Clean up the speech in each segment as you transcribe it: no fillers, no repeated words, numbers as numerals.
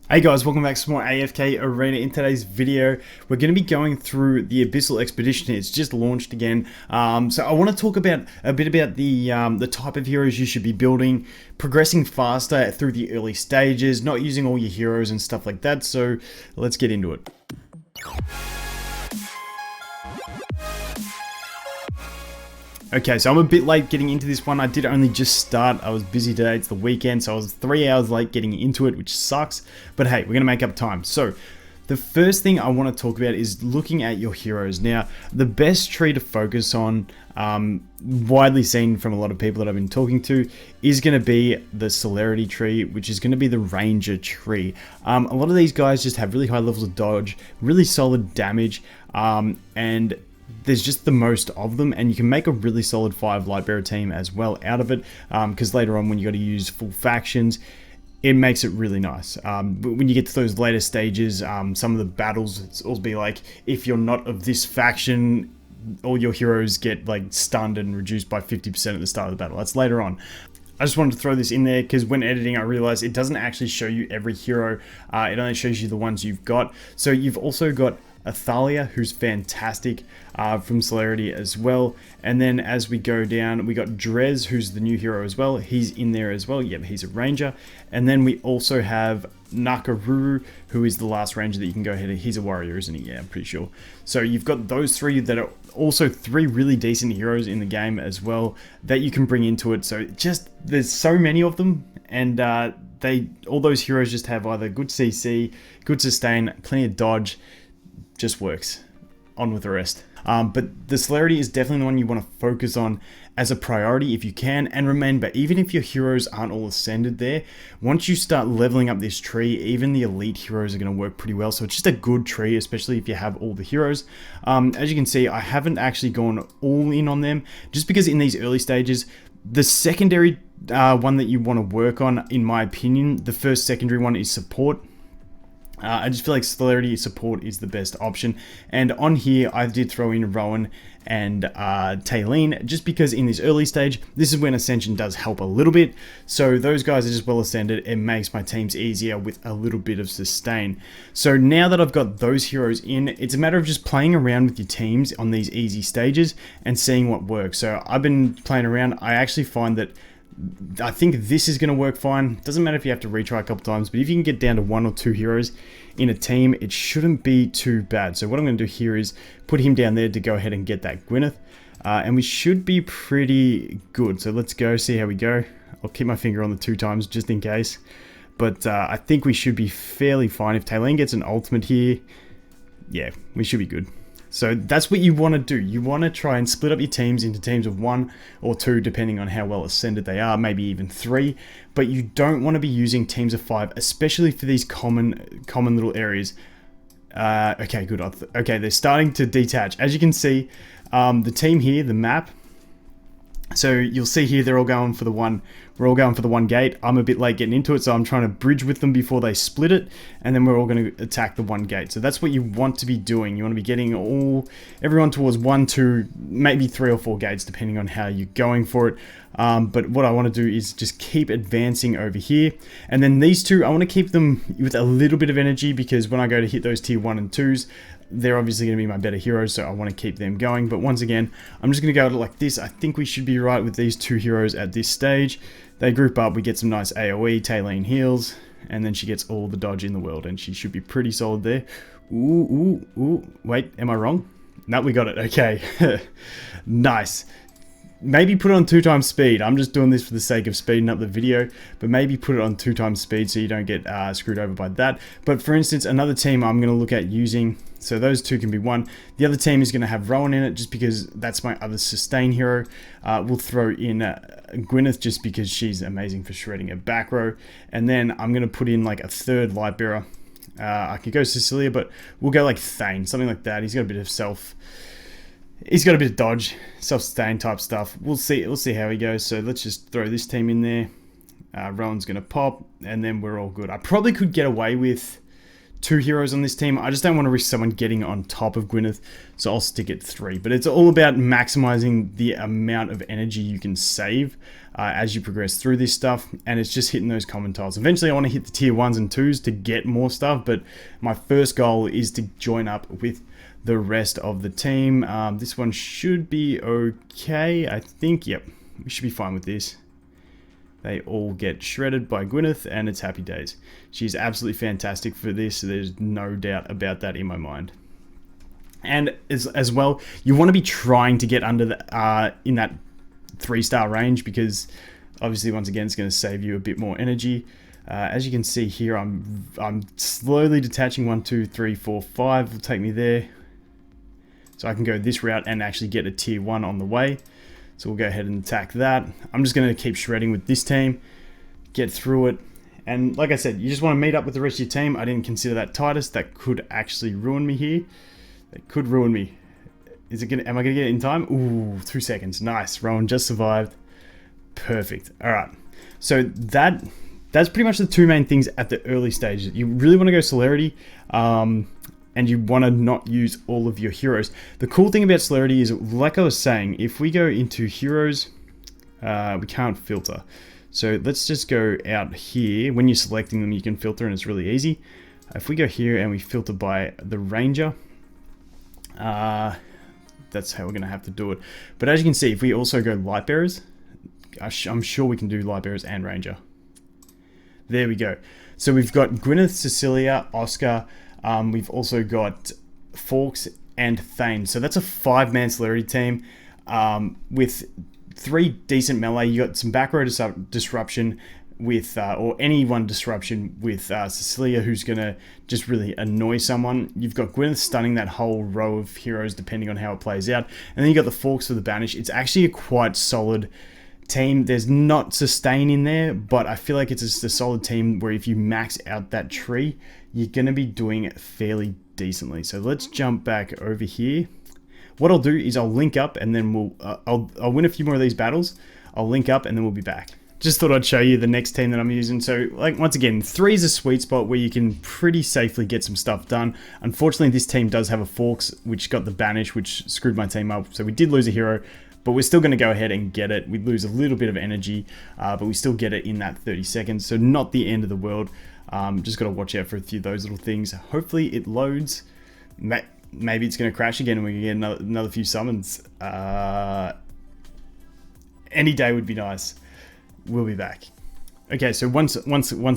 Hey guys, welcome back to some more AFK Arena. In today's video, we're going to be going through the Abyssal Expedition. It's just launched again. So I want to talk about a bit about the type of heroes you should be building, progressing faster through the early stages, not using all your heroes and stuff like that. So let's get into it. Okay, so I'm a bit late getting into this one. I did only just start. I was busy today. It's the weekend, so I was 3 hours late getting into it, which sucks. But hey, we're going to make up time. So the first thing I want to talk about is looking at your heroes. Now, the best tree to focus on, widely seen from a lot of people that I've been talking to, is going to be the celerity tree, which is going to be the ranger tree. A lot of these guys just have really high levels of dodge, really solid damage, and there's just the most of them, and you can make a really solid 5 Lightbearer team as well out of it, because later on when you got to use full factions, it makes it really nice. But when you get to those later stages, some of the battles will be like, if you're not of this faction, all your heroes get like stunned and reduced by 50% at the start of the battle. That's later on. I just wanted to throw this in there because when editing I realized it doesn't actually show you every hero, it only shows you the ones you've got. So you've also got Athalia, who's fantastic from celerity as well. And then as we go down, we got Drez, who's the new hero as well. He's in there as well. Yep, he's a ranger. And then we also have Nakaruru, who is the last ranger that you can go ahead and he's a warrior, isn't he? Yeah, I'm pretty sure. So you've got those three that are also 3 really decent heroes in the game as well that you can bring into it. So just there's so many of them, and all those heroes just have either good CC, good sustain, plenty of dodge. Just works. On with the rest. But the celerity is definitely the one you want to focus on as a priority if you can. And remember, even if your heroes aren't all ascended there, once you start leveling up this tree, even the elite heroes are going to work pretty well. So it's just a good tree, especially if you have all the heroes. As you can see, I haven't actually gone all in on them, just because in these early stages, the secondary one that you want to work on, in my opinion, the first secondary one is support. I just feel like celerity support is the best option, and on here I did throw in Rowan and Taylene, just because in this early stage this is when ascension does help a little bit. So those guys are just well ascended. It makes my teams easier with a little bit of sustain. So now that I've got those heroes in, it's a matter of just playing around with your teams on these easy stages and seeing what works. So I've been playing around. I actually find that I think this is going to work fine. Doesn't matter if you have to retry a couple times, but if you can get down to 1 or 2 heroes in a team, it shouldn't be too bad. So what I'm going to do here is put him down there to go ahead and get that Gwyneth, and we should be pretty good. So let's go see how we go. I'll keep my finger on the 2 times just in case, but I think we should be fairly fine. If Taylene gets an ultimate here, yeah, we should be good. So that's what you want to do. You want to try and split up your teams into teams of 1 or 2, depending on how well ascended they are, maybe even 3. But you don't want to be using teams of 5, especially for these common little areas. Okay, good. Okay, they're starting to detach. As you can see, the team here, the map. So you'll see here they're all going for the one. We're all going for the 1 gate. I'm a bit late getting into it, so I'm trying to bridge with them before they split it, and then we're all going to attack the 1 gate. So that's what you want to be doing. You want to be getting everyone towards 1, 2, maybe 3 or 4 gates, depending on how you're going for it. But what I want to do is just keep advancing over here, and then these 2, I want to keep them with a little bit of energy, because when I go to hit those tier 1 and 2s, they're obviously going to be my better heroes, so I want to keep them going. But once again, I'm just going to go at it like this. I think we should be right with these 2 heroes at this stage. They group up, we get some nice AoE, Taylene heals, and then she gets all the dodge in the world, and she should be pretty solid there. Ooh, wait, am I wrong? No, we got it, okay. Nice. Maybe put it on 2 times speed. I'm just doing this for the sake of speeding up the video, but maybe put it on 2 times speed so you don't get screwed over by that. But for instance, another team I'm going to look at using, so those 2 can be 1. The other team is going to have Rowan in it, just because that's my other sustain hero. We'll throw in Gwyneth, just because she's amazing for shredding a back row. And then I'm going to put in like a 3rd Lightbearer. I could go Cecilia, but we'll go like Thane, something like that. He's got a bit of dodge, self-sustain type stuff. We'll see how he goes. So let's just throw this team in there. Rowan's going to pop, and then we're all good. I probably could get away with 2 heroes on this team. I just don't want to risk someone getting on top of Gwyneth, so I'll stick at 3. But it's all about maximizing the amount of energy you can save as you progress through this stuff, and it's just hitting those common tiles. Eventually I want to hit the tier 1s and 2s to get more stuff, but my first goal is to join up with the rest of the team. This one should be okay, I think. Yep, we should be fine with this. They all get shredded by Gwyneth, and it's happy days. She's absolutely fantastic for this. So there's no doubt about that in my mind. And as well, you want to be trying to get under the in that 3-star range, because obviously once again it's going to save you a bit more energy. As you can see here, I'm slowly detaching. 1, 2, 3, 4, 5 will take me there, so I can go this route and actually get a tier 1 on the way. So we'll go ahead and attack that. I'm just going to keep shredding with this team, get through it. And like I said, you just want to meet up with the rest of your team. I didn't consider that Titus. That could actually ruin me here. That could ruin me. Is it gonna? Am I going to get it in time? Ooh, 2 seconds. Nice. Rowan just survived. Perfect. All right. So that's pretty much the 2 main things at the early stages. You really want to go celerity. And you want to not use all of your heroes. The cool thing about celerity is, like I was saying, if we go into heroes, we can't filter. So let's just go out here. When you're selecting them, you can filter, and it's really easy. If we go here and we filter by the ranger, that's how we're going to have to do it. But as you can see, if we also go light bearers, I'm sure we can do light bearers and ranger. There we go. So we've got Gwyneth, Cecilia, Oscar. We've also got Forks and Thane. So that's a 5-man celerity team with 3 decent melee. You got some back row disruption with, or any one disruption with Cecilia, who's going to just really annoy someone. You've got Gwyneth stunning that whole row of heroes depending on how it plays out. And then you got the Forks for the banish. It's actually a quite solid team. There's not sustain in there, but I feel like it's just a solid team where if you max out that tree, you're going to be doing it fairly decently. So let's jump back over here. What I'll do is I'll link up, and then I'll win a few more of these battles. I'll link up, and then we'll be back. Just thought I'd show you the next team that I'm using. So like, once again, 3 is a sweet spot where you can pretty safely get some stuff done. Unfortunately, this team does have a Forks, which got the banish, which screwed my team up. So we did lose a hero, but we're still going to go ahead and get it. We lose a little bit of energy, but we still get it in that 30 seconds. So not the end of the world. Just got to watch out for a few of those little things. Hopefully it loads. Maybe it's going to crash again and we can get another few summons. Any day would be nice. We'll be back. Okay, so once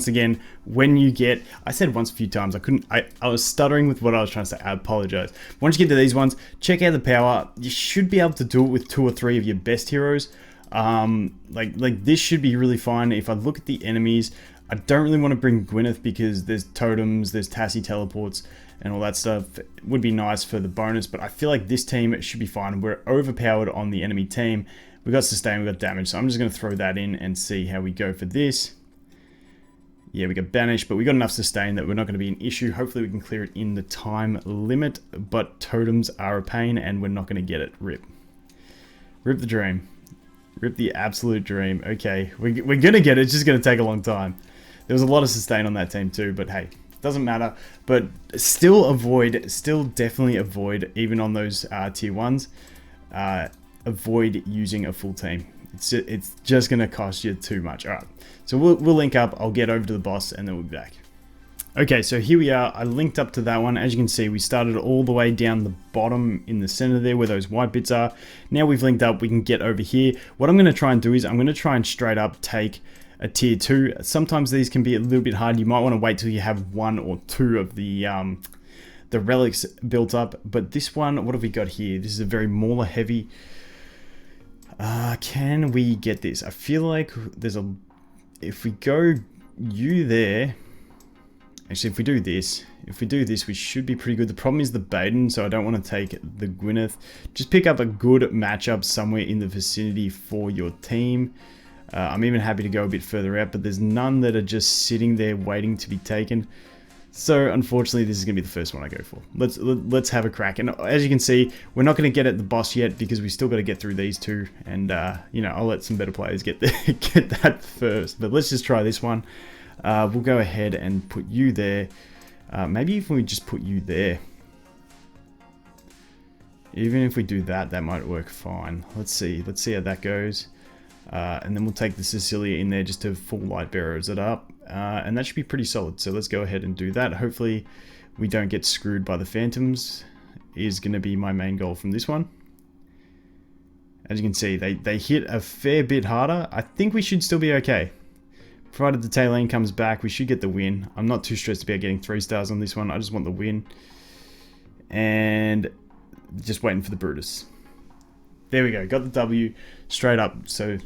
again, when you get, I said once a few times, I was stuttering with what I was trying to say. I apologize. Once you get to these ones, check out the power. You should be able to do it with 2 or 3 of your best heroes. Like this should be really fine. If I look at the enemies, I don't really want to bring Gwyneth because there's totems, there's Tassie teleports, and all that stuff. It would be nice for the bonus, but I feel like this team should be fine. We're overpowered on the enemy team. We got sustain, we got damage, so I'm just going to throw that in and see how we go for this. Yeah, we got banished, but we got enough sustain that we're not going to be an issue. Hopefully we can clear it in the time limit, but totems are a pain and we're not going to get it. Rip. Rip the dream. Rip the absolute dream. Okay, we're going to get it. It's just going to take a long time. There was a lot of sustain on that team too, but hey, doesn't matter. But still definitely avoid, even on those tier 1s, avoid using a full team. It's just going to cost you too much. All right, so we'll link up. I'll get over to the boss and then we'll be back. Okay, so here we are. I linked up to that one. As you can see, we started all the way down the bottom in the center there where those white bits are. Now we've linked up, we can get over here. What I'm going to try and do is I'm going to try and straight up take a tier 2. Sometimes these can be a little bit hard. You might want to wait till you have 1 or 2 of the relics built up. But this one, what have we got here? This is a very Mauler heavy. Can we get this? I feel like there's a... If we go you there... Actually, if we do this, we should be pretty good. The problem is the Baden, so I don't want to take the Gwyneth. Just pick up a good matchup somewhere in the vicinity for your team. I'm even happy to go a bit further out, but there's none that are just sitting there waiting to be taken. So unfortunately, this is going to be the first one I go for. Let's have a crack. And as you can see, we're not going to get at the boss yet because we still got to get through these 2. And you know, I'll let some better players get that first. But let's just try this one. We'll go ahead and put you there. Maybe if we just put you there. Even if we do that, that might work fine. Let's see how that goes. And then we'll take the Cecilia in there just to full light bearers it up. And that should be pretty solid. So let's go ahead and do that. Hopefully we don't get screwed by the phantoms is going to be my main goal from this one. As you can see, they hit a fair bit harder. I think we should still be okay. Provided the tail end comes back, we should get the win. I'm not too stressed about getting 3 stars on this one. I just want the win. And just waiting for the Brutus. There we go. Got the W straight up. So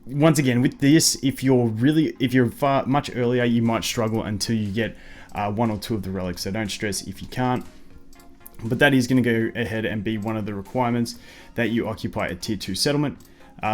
once again, with this, if you're far much earlier, you might struggle until you get 1 or 2 of the relics. So don't stress if you can't. But that is going to go ahead and be one of the requirements that you occupy a tier 2 settlement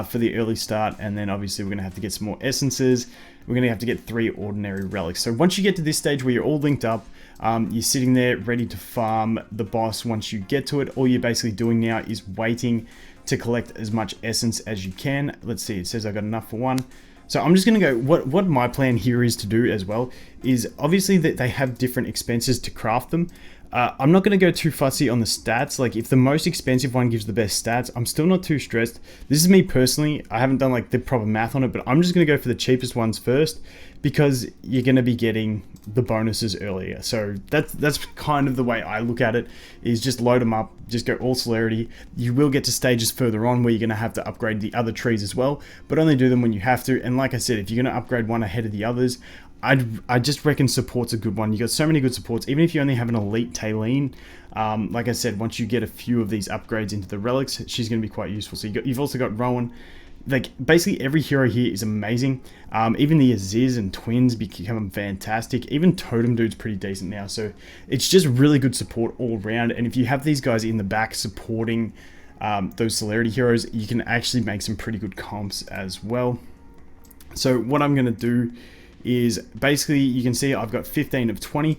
for the early start. And then obviously we're going to have to get some more essences. We're going to have to get 3 ordinary relics. So once you get to this stage where you're all linked up, you're sitting there ready to farm the boss. Once you get to it, all you're basically doing now is waiting to collect as much essence as you can. Let's see, it says I got enough for 1. So I'm just going to go, what my plan here is to do as well is obviously that they have different expenses to craft them. I'm not going to go too fussy on the stats. Like if the most expensive one gives the best stats, I'm still not too stressed. This is me personally. I haven't done like the proper math on it, but I'm just going to go for the cheapest ones first because you're going to be getting the bonuses earlier. So that's kind of the way I look at it, is just load them up, just go all celerity. You will get to stages further on where you're going to have to upgrade the other trees as well, but only do them when you have to. And like I said, if you're going to upgrade one ahead of the others, I just reckon support's a good one. You got so many good supports, even if you only have an elite Taylene. Like I said, once you get a few of these upgrades into the relics, she's going to be quite useful. So you've also got Rowan. Like basically every hero here is amazing. Even the Aziz and twins become fantastic. Even Totem Dude's pretty decent now. So it's just really good support all around. And if you have these guys in the back supporting those celerity heroes, you can actually make some pretty good comps as well. So what I'm going to do is basically, you can see I've got 15 of 20.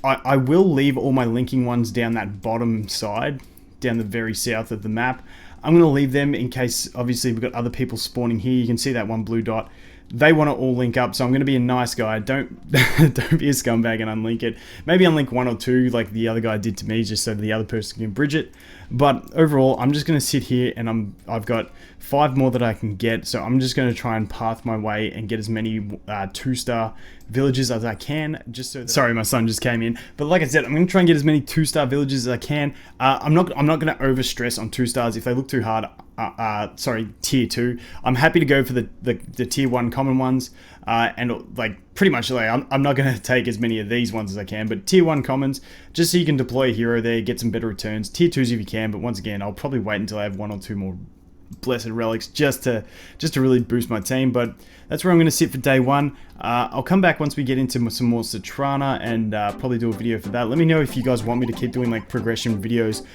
I will leave all my linking ones down that bottom side, down the very south of the map. I'm going to leave them in case, obviously, we've got other people spawning here. You can see that one blue dot. They want to all link up, so I'm going to be a nice guy. Don't be a scumbag and unlink it. Maybe unlink 1 or 2 like the other guy did to me, just so the other person can bridge it. But overall, I'm just going to sit here and I've got 5 more that I can get. So I'm just going to try and path my way and get as many 2-star villages as I can. Just so that sorry, my son just came in. But like I said, I'm going to try and get as many 2-star villages as I can. I'm not going to overstress on 2 stars. If they look too hard, sorry, tier 2. I'm happy to go for the tier 1 common ones. And like pretty much like I'm not going to take as many of these ones as I can, but tier 1 commons, just so you can deploy a hero there, get some better returns. Tier 2s if you can, but once again, I'll probably wait until I have 1 or 2 more blessed relics just to really boost my team. But that's where I'm going to sit for day 1. I'll come back once we get into some more Citrana and probably do a video for that. Let me know if you guys want me to keep doing like progression videos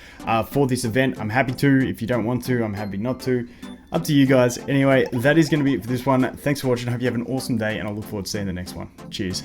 for this event. I'm happy to. If you don't want to, I'm happy not to. Up to you guys. Anyway, that is going to be it for this one. Thanks for watching. I hope you have an awesome day, and I look forward to seeing the next one. Cheers.